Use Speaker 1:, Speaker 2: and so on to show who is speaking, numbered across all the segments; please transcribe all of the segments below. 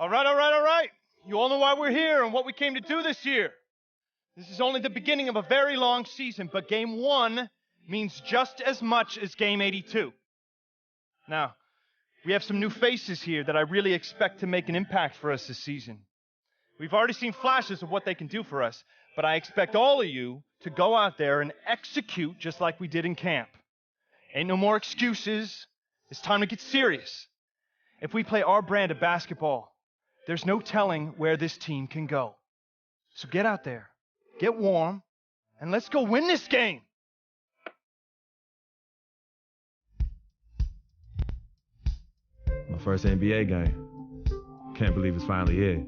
Speaker 1: All right. You all know why we're here and what we came to do this year. This is only the beginning of a very long season, but Game 1 means just as much as Game 82. Now, we have some new faces here that I really expect to make an impact for us this season. We've already seen flashes of what they can do for us, but I expect all of you to go out there and execute just like we did in camp. Ain't no more excuses. It's time to get serious. If we play our brand of basketball, there's no telling where this team can go. So get out there, get warm, and let's go win this game.
Speaker 2: My first NBA game. Can't believe it's finally here.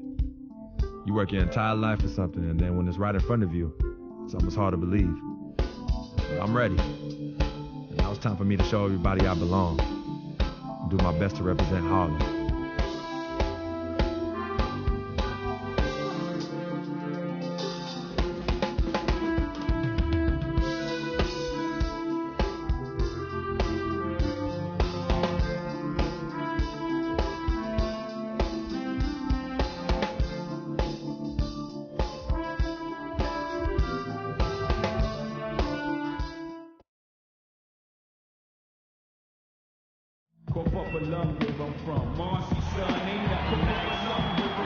Speaker 2: You work your entire life for something, and then when it's right in front of you, it's almost hard to believe. But I'm ready. And now it's time for me to show everybody I belong. And do my best to represent Harlem.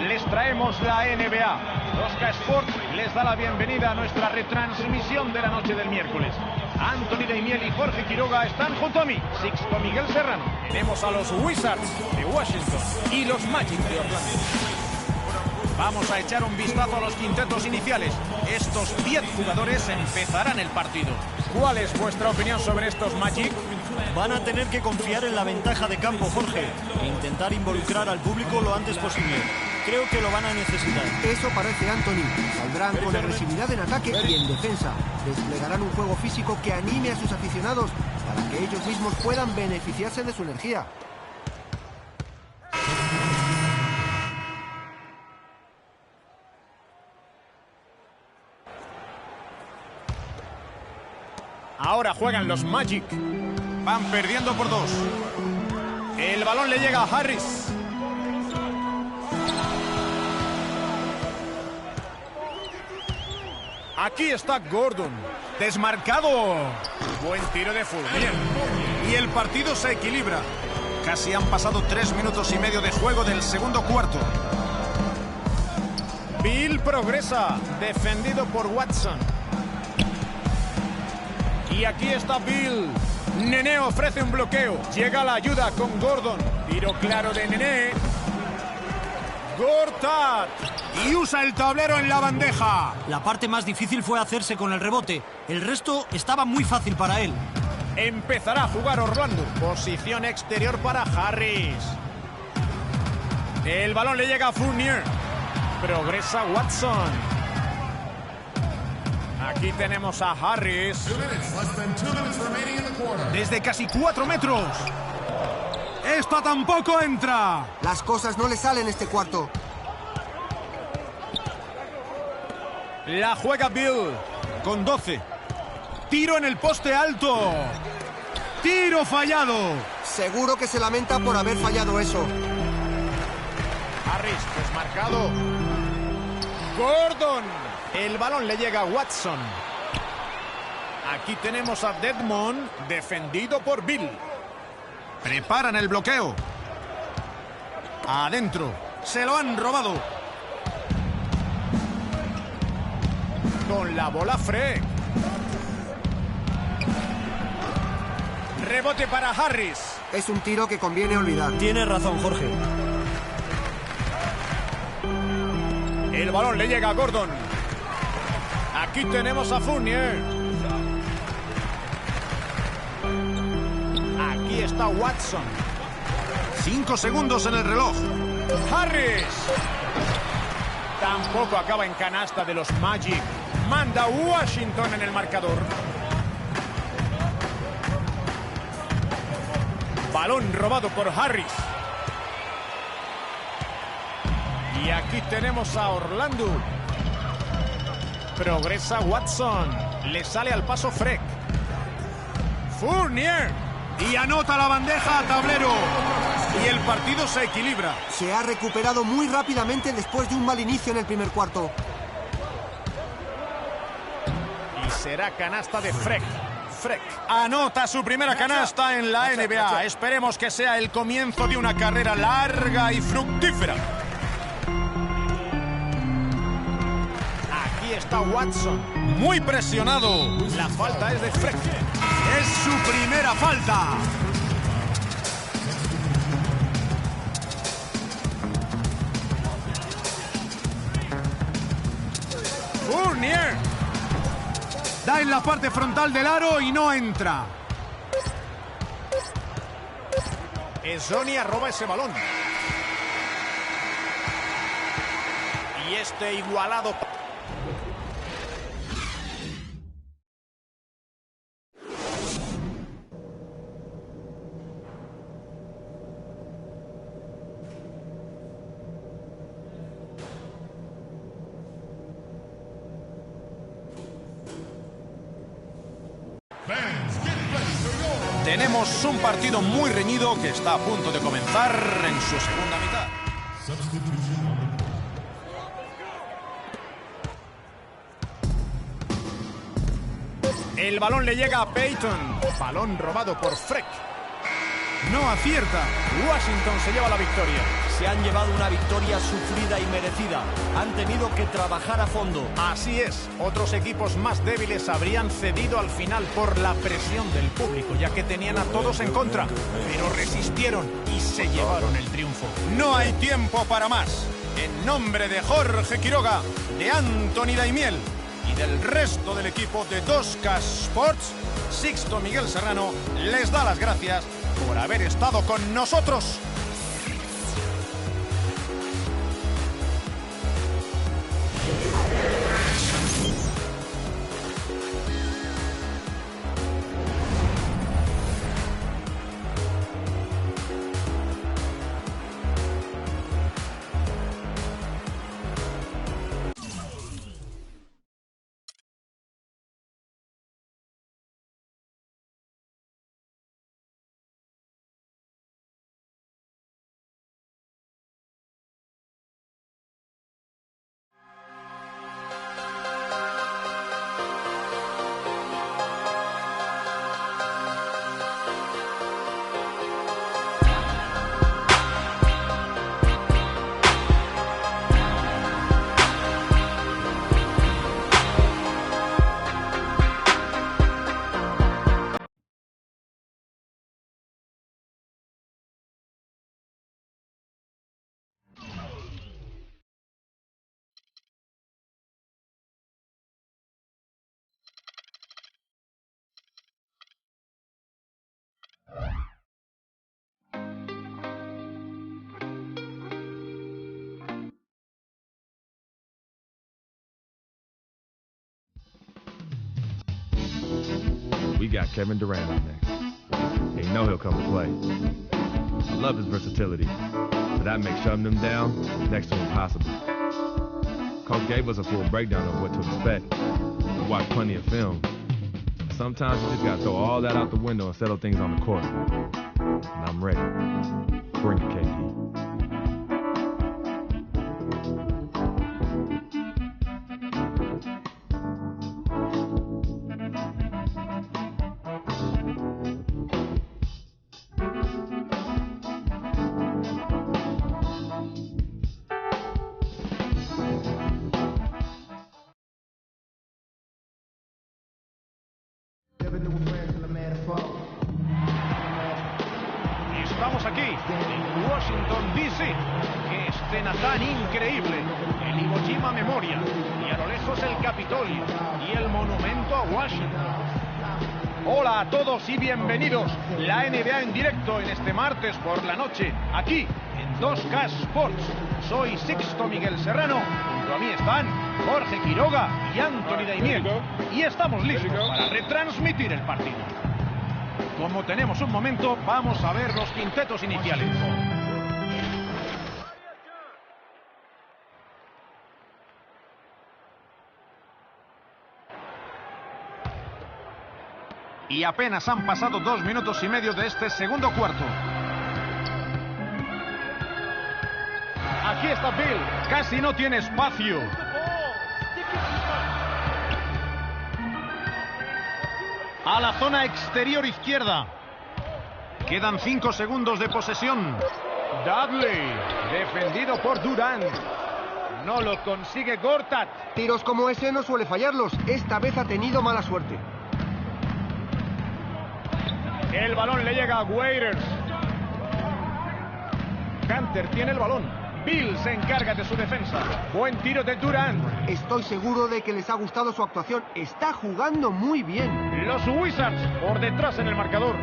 Speaker 3: Les traemos la NBA. 2K16 les da la bienvenida a nuestra retransmisión de la noche del miércoles. Anthony Daimiel y Jorge Quiroga están junto a mí, Sixto Miguel Serrano. Tenemos a los Wizards de Washington y los Magic de Orlando. Vamos a echar un vistazo a los quintetos iniciales. Estos 10 jugadores empezarán el partido. ¿Cuál es vuestra opinión sobre estos Magic?
Speaker 4: Van a tener que confiar en la ventaja de campo, Jorge, e intentar involucrar al público lo antes posible. creo que lo van a necesitar.
Speaker 5: Eso parece Anthony. Saldrán con agresividad en ataque y en defensa. Desplegarán un juego físico que anime a sus aficionados para que ellos mismos puedan beneficiarse de su energía.
Speaker 3: Ahora juegan los Magic. Van perdiendo por 2. El balón le llega a Harris. Aquí está Gordon. Desmarcado. Buen tiro de Fournier. Y el partido se equilibra. Casi han pasado 3 minutos y medio de juego del segundo cuarto. Bill progresa. Defendido por Watson. Y aquí está Bill. Nene ofrece un bloqueo. Llega la ayuda con Gordon. Tiro claro de Nene. Gortat. Y usa el tablero en la bandeja.
Speaker 4: La parte más difícil fue hacerse con el rebote. El resto estaba muy fácil para él.
Speaker 3: Empezará a jugar Orlando. Posición exterior para Harris. El balón le llega a Fournier. Progresa Watson. Aquí tenemos a Harris. Desde casi 4 metros. Esta tampoco entra.
Speaker 5: Las cosas no le salen este cuarto.
Speaker 3: La juega Bill con 12. Tiro en el poste alto. Tiro fallado.
Speaker 5: Seguro que se lamenta por haber fallado eso.
Speaker 3: Harris desmarcado. Gordon. El balón le llega a Watson. Aquí tenemos a Dedmon, defendido por Bill. Preparan el bloqueo. Adentro. Se lo han robado. Con la bola Freck. Rebote para Harris.
Speaker 5: Es un tiro que conviene olvidar.
Speaker 4: Tienes razón, Jorge.
Speaker 3: El balón le llega a Gordon. Aquí tenemos a Fournier. Aquí está Watson. 5 segundos en el reloj. Harris. Tampoco acaba en canasta de los Magic. Manda Washington en el marcador. Balón robado por Harris. Y aquí tenemos a Orlando. Progresa Watson. Le sale al paso Freck. Fournier. Y anota la bandeja a tablero. Y el partido se equilibra.
Speaker 5: Se ha recuperado muy rápidamente después de un mal inicio en el primer cuarto.
Speaker 3: Y será canasta de Freck. Freck anota su primera canasta en la NBA. Esperemos que sea el comienzo de una carrera larga y fructífera. Aquí está Watson. Muy presionado. La falta es de Freck. Es su primera falta. Fournier. Da en la parte frontal del aro y no entra. Esonia roba ese balón. Y este igualado. Tenemos un partido muy reñido que está a punto de comenzar en su segunda mitad. El balón le llega a Payton. Balón robado por Freck. No acierta. Washington se lleva la victoria.
Speaker 4: Se han llevado una victoria sufrida y merecida. Han tenido que trabajar a fondo.
Speaker 3: Así es. Otros equipos más débiles habrían cedido al final por la presión del público, ya que tenían a todos en contra. Pero resistieron y se llevaron el triunfo. No hay tiempo para más. En nombre de Jorge Quiroga, de Anthony Daimiel y del resto del equipo de 2K Sports, Sixto Miguel Serrano les da las gracias por haber estado con nosotros.
Speaker 2: we got Kevin Durant up next. And you know he'll come to play. I love his versatility, but that makes shutting him down next to impossible. Coach gave us a full breakdown of what to expect. We watched plenty of film. Sometimes you just gotta throw all that out the window and settle things on the court. And I'm ready. Bring it, KD.
Speaker 3: Estamos aquí, en Washington, D.C. ¡Qué escena tan increíble! El Iwo Jima Memorial, y a lo lejos el Capitolio, y el monumento a Washington. Hola a todos y bienvenidos. La NBA en directo en este martes por la noche, aquí, en 2K Sports. Soy Sixto Miguel Serrano, junto a mí están Jorge Quiroga y Anthony Daimiel. Y estamos listos para retransmitir el partido. Como tenemos un momento, vamos a ver los quintetos iniciales. Y apenas han pasado 2 minutos y medio de este segundo cuarto. Aquí está Bill, casi no tiene espacio. A la zona exterior izquierda. Quedan 5 segundos de posesión. Dudley, defendido por Durant. No lo consigue Gortat.
Speaker 5: Tiros como ese no suele fallarlos. Esta vez ha tenido mala suerte.
Speaker 3: El balón le llega a Waiters. Hunter tiene el balón. Bill se encarga de su defensa. Buen tiro de Durant.
Speaker 5: Estoy seguro de que les ha gustado su actuación. Está jugando muy bien.
Speaker 3: Los Wizards por detrás en el marcador.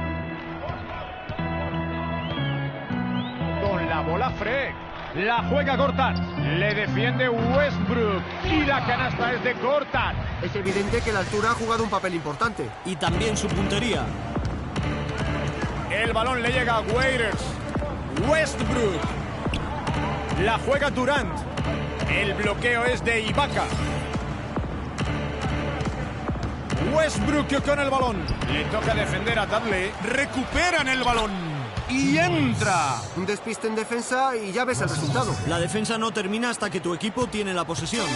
Speaker 3: Con la bola Freck. La juega Gortat. Le defiende Westbrook. Y la canasta es de Gortat.
Speaker 5: Es evidente que la altura ha jugado un papel importante.
Speaker 4: Y también su puntería.
Speaker 3: El balón le llega a Waiters. Westbrook. La juega Durant. El bloqueo es de Ibaka. Westbrook con el balón. Le toca defender a Dudley. Recuperan el balón. Y entra.
Speaker 5: Un despiste en defensa y ya ves el resultado.
Speaker 4: La defensa no termina hasta que tu equipo tiene la posesión.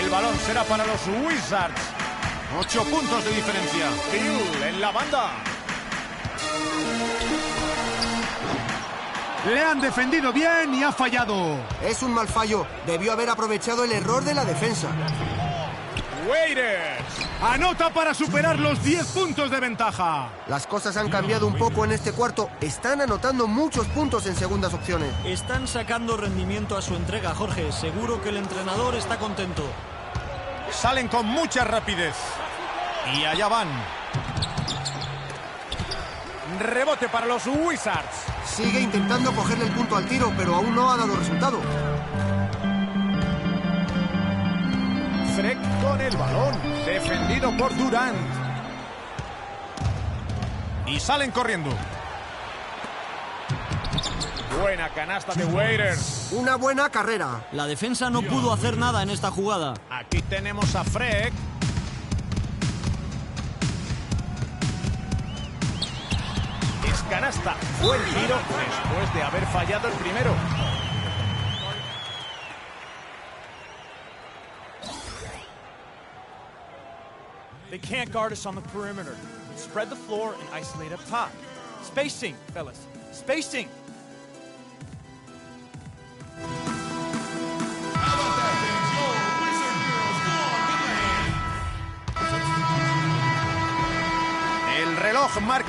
Speaker 3: El balón será para los Wizards. 8 puntos de diferencia. Bill en la banda. Le han defendido bien y ha fallado.
Speaker 5: Es un mal fallo. Debió haber aprovechado el error de la defensa.
Speaker 3: Waiters anota para superar los 10 puntos de ventaja.
Speaker 5: Las cosas han cambiado un poco en este cuarto. Están anotando muchos puntos en segundas opciones.
Speaker 4: Están sacando rendimiento a su entrega, Jorge. Seguro que el entrenador está contento.
Speaker 3: Salen con mucha rapidez. Y allá van. Rebote para los Wizards.
Speaker 5: Sigue intentando cogerle el punto al tiro, pero aún no ha dado resultado.
Speaker 3: Freck con el balón. Defendido por Durant. Y salen corriendo. Buena canasta de Waiters.
Speaker 5: Una buena carrera.
Speaker 4: La defensa no pudo hacer nada en esta jugada.
Speaker 3: Aquí tenemos a Freck. Es canasta. Buen tiro después de haber fallado el primero.
Speaker 6: They can't guard us on the perimeter. Spread the floor and isolate up top. Spacing, fellas. Spacing.
Speaker 3: El reloj marca.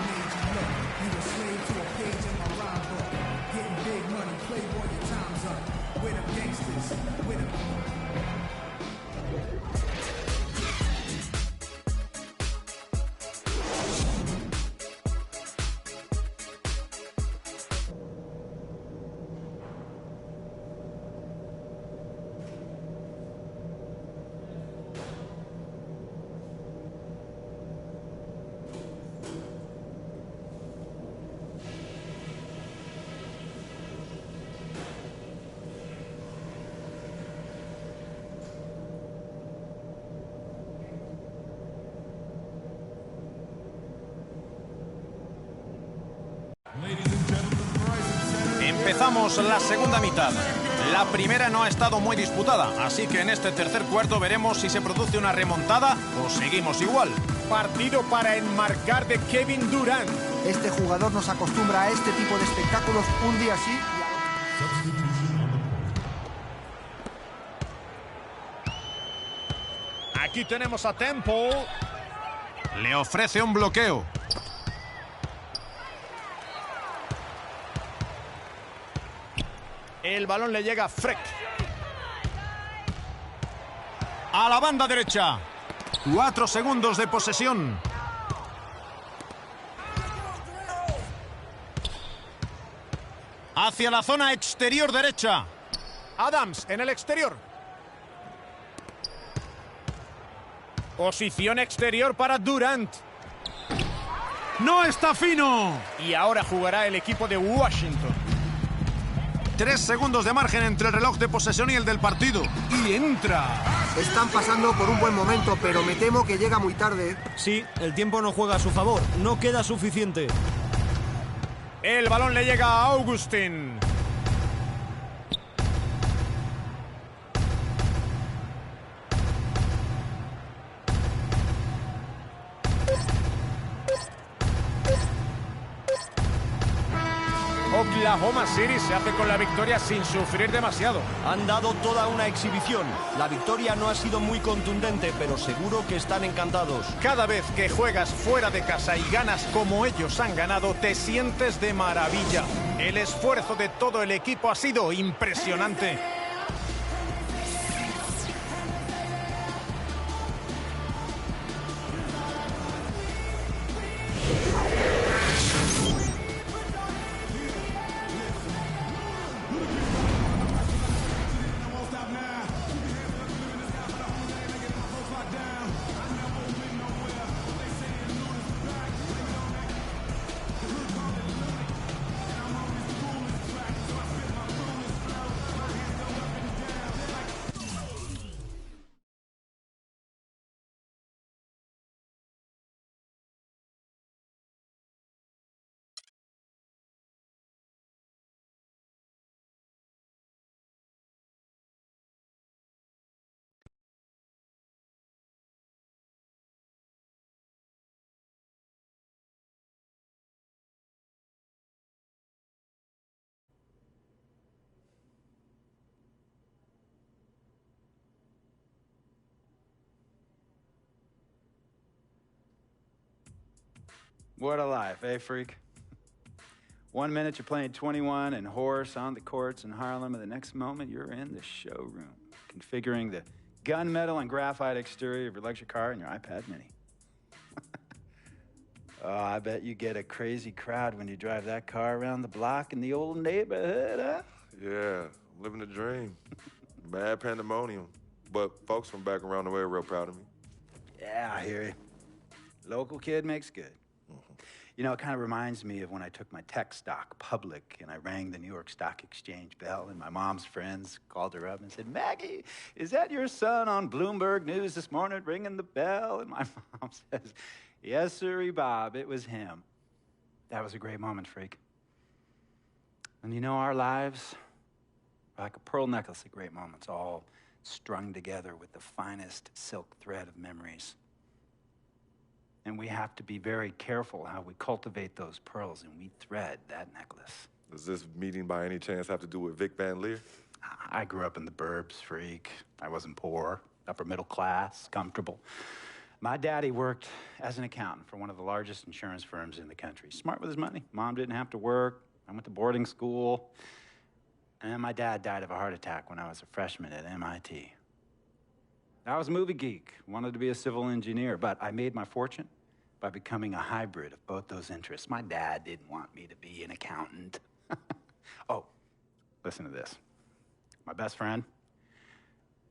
Speaker 3: Empezamos la segunda mitad. La primera no ha estado muy disputada, así que en este tercer cuarto veremos si se produce una remontada o seguimos igual.
Speaker 7: Partido para enmarcar de Kevin Durant.
Speaker 5: Este jugador nos acostumbra a este tipo de espectáculos un día sí.
Speaker 7: Aquí tenemos a Temple.
Speaker 3: Le ofrece un bloqueo.
Speaker 7: El balón le llega a Freck.
Speaker 3: A la banda derecha. 4 segundos de posesión. Hacia la zona exterior derecha.
Speaker 7: Adams en el exterior. Posición exterior para Durant.
Speaker 3: ¡No está fino!
Speaker 7: Y ahora jugará el equipo de Washington.
Speaker 3: 3 segundos de margen entre el reloj de posesión y el del partido. Y entra.
Speaker 5: Están pasando por un buen momento, pero me temo que llega muy tarde.
Speaker 4: Sí, el tiempo no juega a su favor. No queda suficiente.
Speaker 7: El balón le llega a Augustin. Oklahoma City se hace con la victoria sin sufrir demasiado.
Speaker 4: Han dado toda una exhibición. La victoria no ha sido muy contundente, pero seguro que están encantados.
Speaker 3: Cada vez que juegas fuera de casa y ganas como ellos han ganado, te sientes de maravilla. El esfuerzo de todo el equipo ha sido impresionante.
Speaker 8: What a life, eh, freak? 1 minute you're playing 21 and horse on the courts in Harlem, and the next moment you're in the showroom, configuring the gunmetal and graphite exterior of your luxury car and your iPad mini. Oh, I bet you get a crazy crowd when you drive that car around the block in the old neighborhood, huh?
Speaker 2: Yeah, I'm living the dream. Bad pandemonium. But folks from back around the way are real proud of me.
Speaker 8: Yeah, I hear you. Local kid makes good. You know, it kind of reminds me of when I took my tech stock public and I rang the New York Stock Exchange bell and my mom's friends called her up and said, "Maggie, is that your son on Bloomberg News this morning ringing the bell?" And my mom says, "Yes, sirree, Bob, it was him." That was a great moment, freak. And you know, our lives are like a pearl necklace of great moments, all strung together with the finest silk thread of memories. And we have to be very careful how we cultivate those pearls and we thread that necklace.
Speaker 2: Does this meeting by any chance have to do with Vic Van Leer?
Speaker 8: I grew up in the burbs, freak. I wasn't poor, upper middle class, comfortable. My daddy worked as an accountant for one of the largest insurance firms in the country. Smart with his money. Mom didn't have to work. I went to boarding school. And my dad died of a heart attack when I was a freshman at MIT. I was a movie geek, wanted to be a civil engineer, but I made my fortune by becoming a hybrid of both those interests. My dad didn't want me to be an accountant. Oh, listen to this. My best friend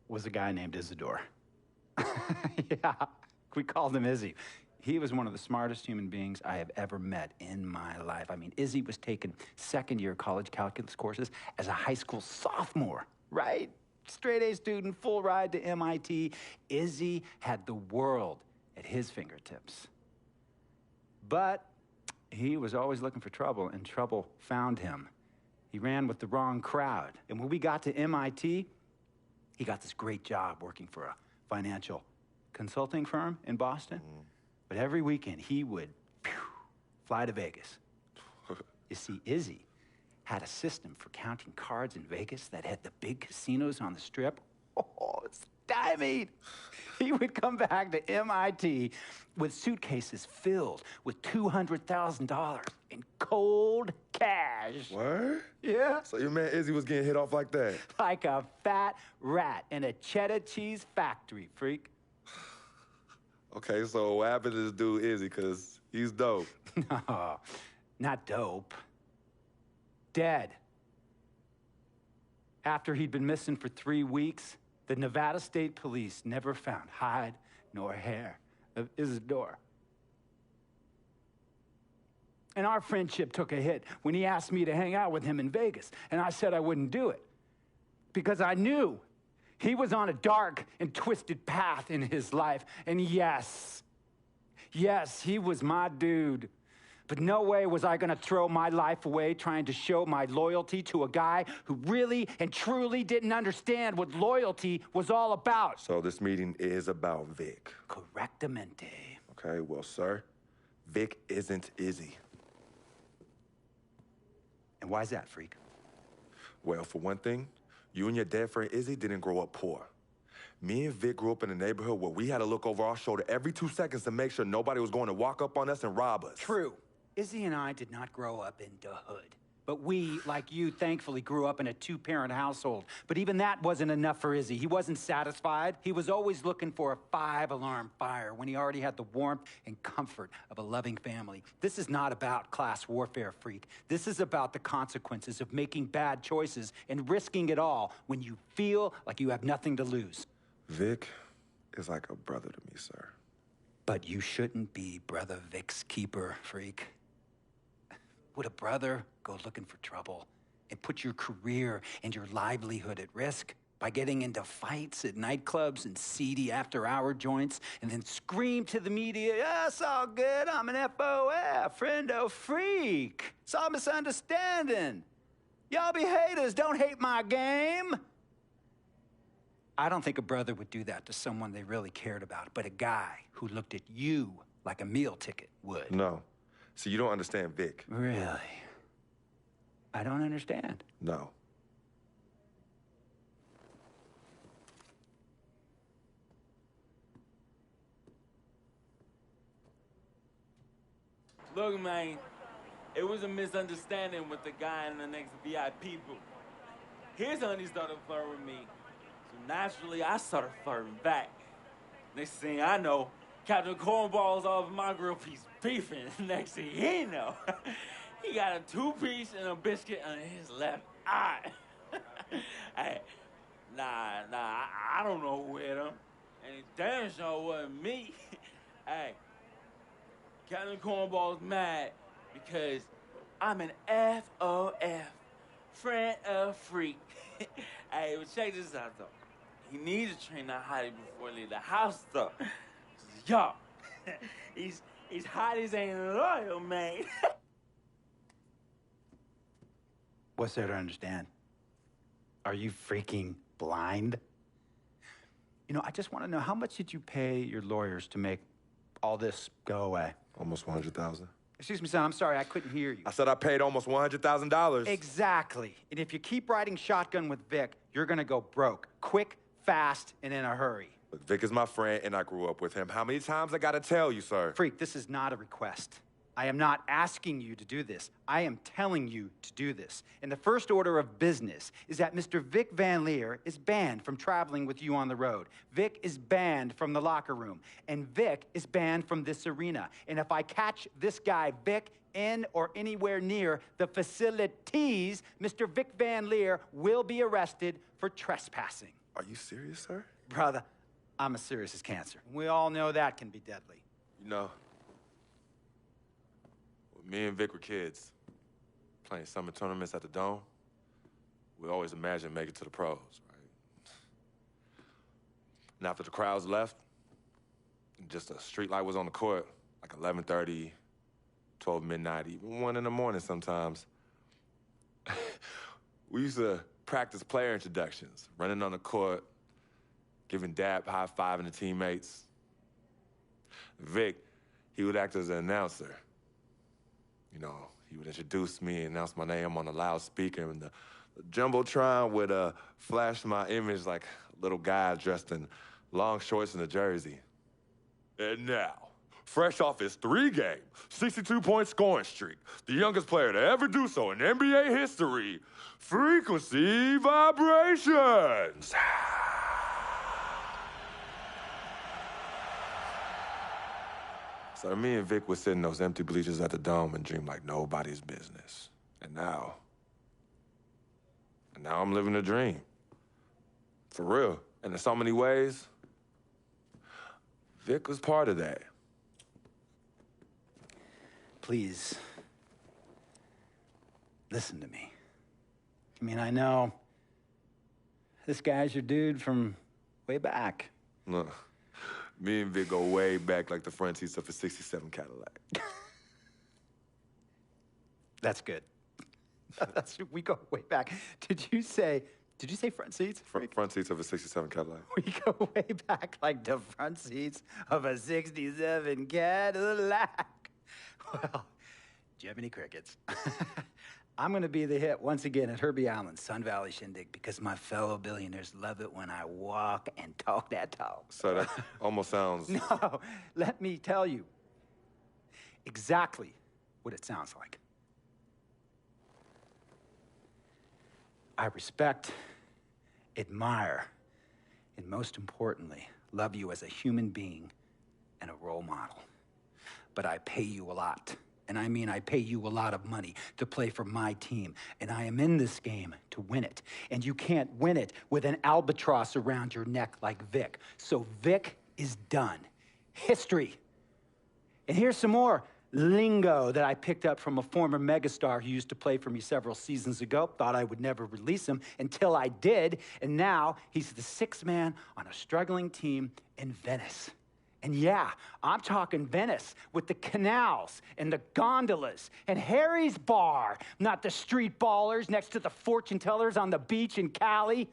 Speaker 8: was a guy named Isidore. Yeah, we called him Izzy. He was one of the smartest human beings I have ever met in my life. I mean, Izzy was taking second-year college calculus courses as a high school sophomore, right? Straight-A student, full ride to MIT. Izzy had the world at his fingertips. But he was always looking for trouble, and trouble found him. He ran with the wrong crowd. And when we got to MIT, he got this great job working for a financial consulting firm in Boston. But every weekend, he would fly to Vegas. You see, Izzy had a system for counting cards in Vegas that had the big casinos on the Strip. Oh, it's stymied. He would come back to MIT with suitcases filled with $200,000 in cold cash.
Speaker 2: What?
Speaker 8: Yeah.
Speaker 2: So your man Izzy was getting hit off like that?
Speaker 8: Like a fat rat in a cheddar cheese factory, freak.
Speaker 2: Okay, so what happened to this dude Izzy? Because he's dope.
Speaker 8: No, not dope. Dead. After he'd been missing for 3 weeks, the Nevada State Police never found hide nor hair of Isidore. And our friendship took a hit when he asked me to hang out with him in Vegas, and I said I wouldn't do it because I knew he was on a dark and twisted path in his life. And yes, he was my dude. But no way was I gonna throw my life away trying to show my loyalty to a guy who really and truly didn't understand what loyalty was all about.
Speaker 2: So this meeting is about Vic.
Speaker 8: Correctamente.
Speaker 2: Okay, well, sir, Vic isn't Izzy.
Speaker 8: And why's that, freak?
Speaker 2: Well, for one thing, you and your dead friend Izzy didn't grow up poor. Me and Vic grew up in a neighborhood where we had to look over our shoulder every 2 seconds to make sure nobody was going to walk up on us and rob us.
Speaker 8: True. Izzy and I did not grow up in the hood. But we, like you, thankfully grew up in a 2-parent household. But even that wasn't enough for Izzy. He wasn't satisfied. He was always looking for a 5-alarm fire when he already had the warmth and comfort of a loving family. This is not about class warfare, freak. This is about the consequences of making bad choices and risking it all when you feel like you have nothing to lose.
Speaker 2: Vic is like a brother to me, sir.
Speaker 8: But you shouldn't be Brother Vic's keeper, freak. Would a brother go looking for trouble and put your career and your livelihood at risk by getting into fights at nightclubs and seedy after-hour joints and then scream to the media, "Yeah, it's all good, I'm an FOF, friendo freak. It's all misunderstanding. Y'all be haters, don't hate my game." I don't think a brother would do that to someone they really cared about, but a guy who looked at you like a meal ticket would.
Speaker 2: No. See, you don't understand Vic.
Speaker 8: Really? I don't understand.
Speaker 2: No.
Speaker 9: Look, man, it was a misunderstanding with the guy in the next VIP booth. His honey started flirting with me, so naturally I started flirting back. Next thing I know, Captain Cornball's off my grill piece beefing. Next thing he know, he got a 2-piece and a biscuit under his left eye. Hey, I don't know who hit him, and it damn sure wasn't me. Hey, Captain Cornball's mad because I'm an FOF, friend of freak. Hey, but check this out though. He needs to train that hottie before he leave the house though. Yo, he's hotties ain't loyal, man.
Speaker 8: What's there to understand? Are you freaking blind? You know, I just want to know, how much did you pay your lawyers to make all this go away?
Speaker 2: Almost $100,000.
Speaker 8: Excuse me, son, I'm sorry, I couldn't hear you.
Speaker 2: I said I paid almost $100,000.
Speaker 8: Exactly. And if you keep riding shotgun with Vic, you're gonna go broke. Quick, fast, and in a hurry.
Speaker 2: Look, Vic is my friend, and I grew up with him. How many times I gotta tell you, sir?
Speaker 8: Freak, this is not a request. I am not asking you to do this. I am telling you to do this. And the first order of business is that Mr. Vic Van Leer is banned from traveling with you on the road. Vic is banned from the locker room. And Vic is banned from this arena. And if I catch this guy, Vic, in or anywhere near the facilities, Mr. Vic Van Leer will be arrested for trespassing.
Speaker 2: Are you serious, sir?
Speaker 8: Brother, I'm as serious as cancer. We all know that can be deadly.
Speaker 2: You know, when me and Vic were kids, playing summer tournaments at the Dome, we always imagined making it to the pros, right? And after the crowds left, just a street light was on the court, like 11:30, 12 midnight, even 1 in the morning sometimes. We used to practice player introductions, running on the court, giving dap, high-fiving the teammates. Vic, he would act as an announcer. You know, he would introduce me and announce my name on the loudspeaker, and the Jumbotron would flash my image like a little guy dressed in long shorts and a jersey. And now, fresh off his 3-game, 62-point scoring streak, the youngest player to ever do so in NBA history, Frequency Vibrations. So me and Vic would sit in those empty bleachers at the Dome and dream like nobody's business. And now I'm living a dream. For real. And in so many ways, Vic was part of that.
Speaker 8: Please, listen to me. I mean, I know this guy's your dude from way back.
Speaker 2: Look, me and Vic go way back like the front seats of a 67 Cadillac.
Speaker 8: That's good. We go way back. Did you say front seats?
Speaker 2: Front seats of a 67 Cadillac.
Speaker 8: We go way back like the front seats of a 67 Cadillac. Well, Jiminy Crickets. I'm going to be the hit once again at Herbie Allen's Sun Valley Shindig because my fellow billionaires love it when I walk and talk that talk.
Speaker 2: So that almost sounds...
Speaker 8: No, let me tell you exactly what it sounds like. I respect, admire, and most importantly, love you as a human being and a role model. But I pay you a lot. And I mean, I pay you a lot of money to play for my team. And I am in this game to win it. And you can't win it with an albatross around your neck like Vic. So Vic is done. History. And here's some more lingo that I picked up from a former megastar who used to play for me several seasons ago. Thought I would never release him until I did. And now he's the sixth man on a struggling team in Venice. And yeah, I'm talking Venice with the canals and the gondolas and Harry's bar, not the street ballers next to the fortune tellers on the beach in Cali.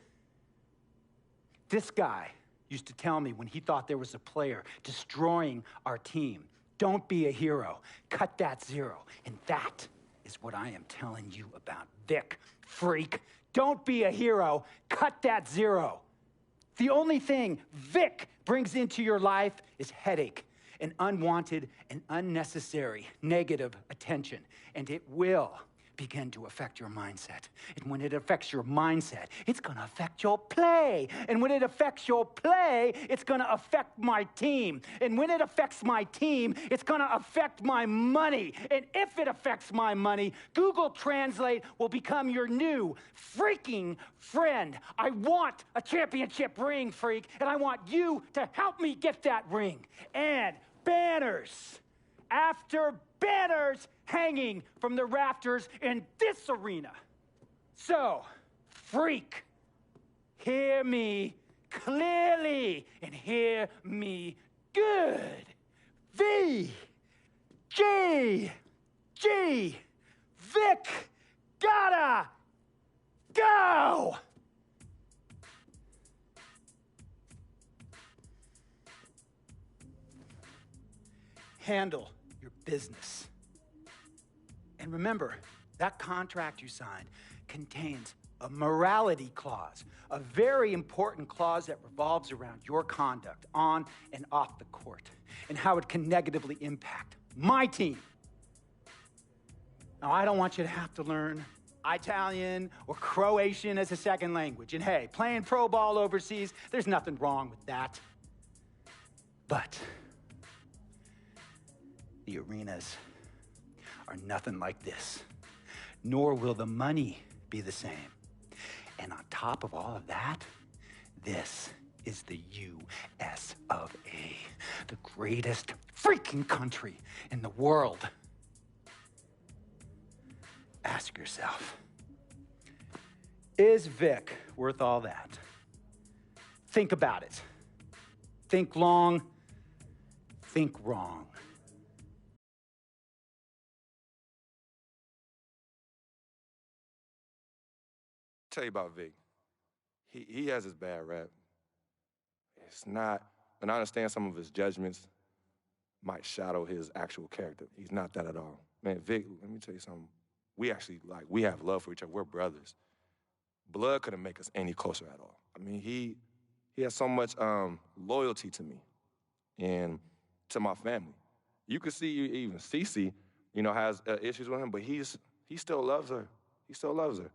Speaker 8: This guy used to tell me when he thought there was a player destroying our team, don't be a hero, cut that zero. And that is what I am telling you about Vic, freak. Don't be a hero, cut that zero. The only thing Vic brings into your life is headache and unwanted and unnecessary negative attention. And it will begin to affect your mindset. And when it affects your mindset, it's gonna affect your play. And when it affects your play, it's gonna affect my team. And when it affects my team, it's gonna affect my money. And if it affects my money, Google Translate will become your new freaking friend. I want a championship ring, freak, and I want you to help me get that ring. And banners after banners hanging from the rafters in this arena. So, freak, hear me clearly and hear me good. V, G, Vic, gotta go. Handle your business. And remember, that contract you signed contains a morality clause, a very important clause that revolves around your conduct on and off the court and how it can negatively impact my team. Now, I don't want you to have to learn Italian or Croatian as a second language. And hey, playing pro ball overseas, there's nothing wrong with that. But the arenas are nothing like this, nor will the money be the same. And on top of all of that, this is the U.S. of A., the greatest freaking country in the world. Ask yourself, is Vic worth all that? Think about it. Think long, think wrong.
Speaker 10: tell you about Vic. He has his bad rap. It's not, and I understand some of his judgments might shadow his actual character. He's not that at all. Man, Vic, let me tell you something. We actually, we have love for each other. We're brothers. Blood couldn't make us any closer at all. I mean, he has so much loyalty to me and to my family. You can see even Cece, has issues with him, but he still loves her. He still loves her.